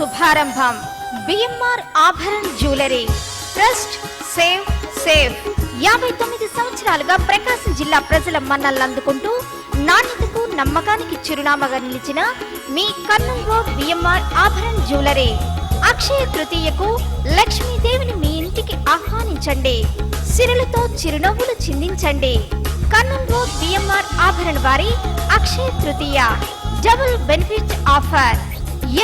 శుభారంభం. BMR Abharan jewellery trust సేవ్ సేవ్ 59 సంవత్సరాలుగా ప్రకాశం జిల్లా ప్రజల మన్ననలు అందుకుంటూ నాణ్యతకు నమ్మకానికి చిరునామాగా నిలిచిన మీ Kurnool road BMR Abharan jewellery అక్షయ తృతీయకు లక్ష్మీదేవిని మీ ఇంటికి ఆహ్వానించండి. సిరులతో చిరునవ్వులు చిందించండి. కర్నూలు రోడ్ బిఎంఆర్ ఆభరణ్ వారి Akshaya Tritiya double benefit offer.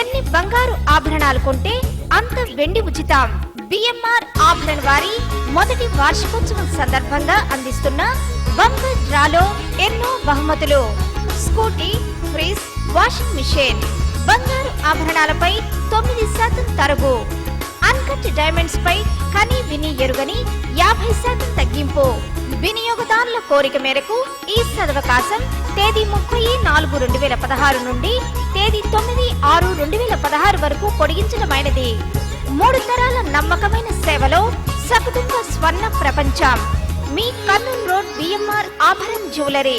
ఎన్ని బంగారు ఆభరణాలు కొంటే అంత వెండి ఉచితం. బిఎంఆర్ ఆభరణ్ వారి మొదటి వార్షికోత్సవం సందర్భంగా అందిస్తున్న బంపర్ డ్రాలో ఎన్నో బహుమతులు. స్కూటీ, ఫ్రిజ్, వాషింగ్ మిషన్, బంగారు ఆభరణాలపై 9% తరుగు, అన్కట్ డైమండ్స్ పై కని విని ఎరుగని 50% తగ్గింపు. వినియోగదారుల కోరిక మేరకు ఈ సదవకాశం తేదీ 30/4/2016 నుండి తేదీ 9/6/2016 వరకు పొడిగించడమైనది. 3 తరాల నమ్మకమైన సేవలో సకుటుంబ స్వర్ణ ప్రపంచం. మీ Kurnool road BMR Abharan jewellery.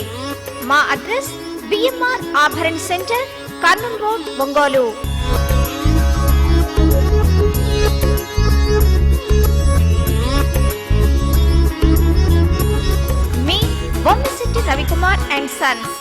మా address BMR Abharan centre, Kurnool road, Ongole. మీ బొమ్మశెట్టి రవికుమార్ అండ్ సన్స్.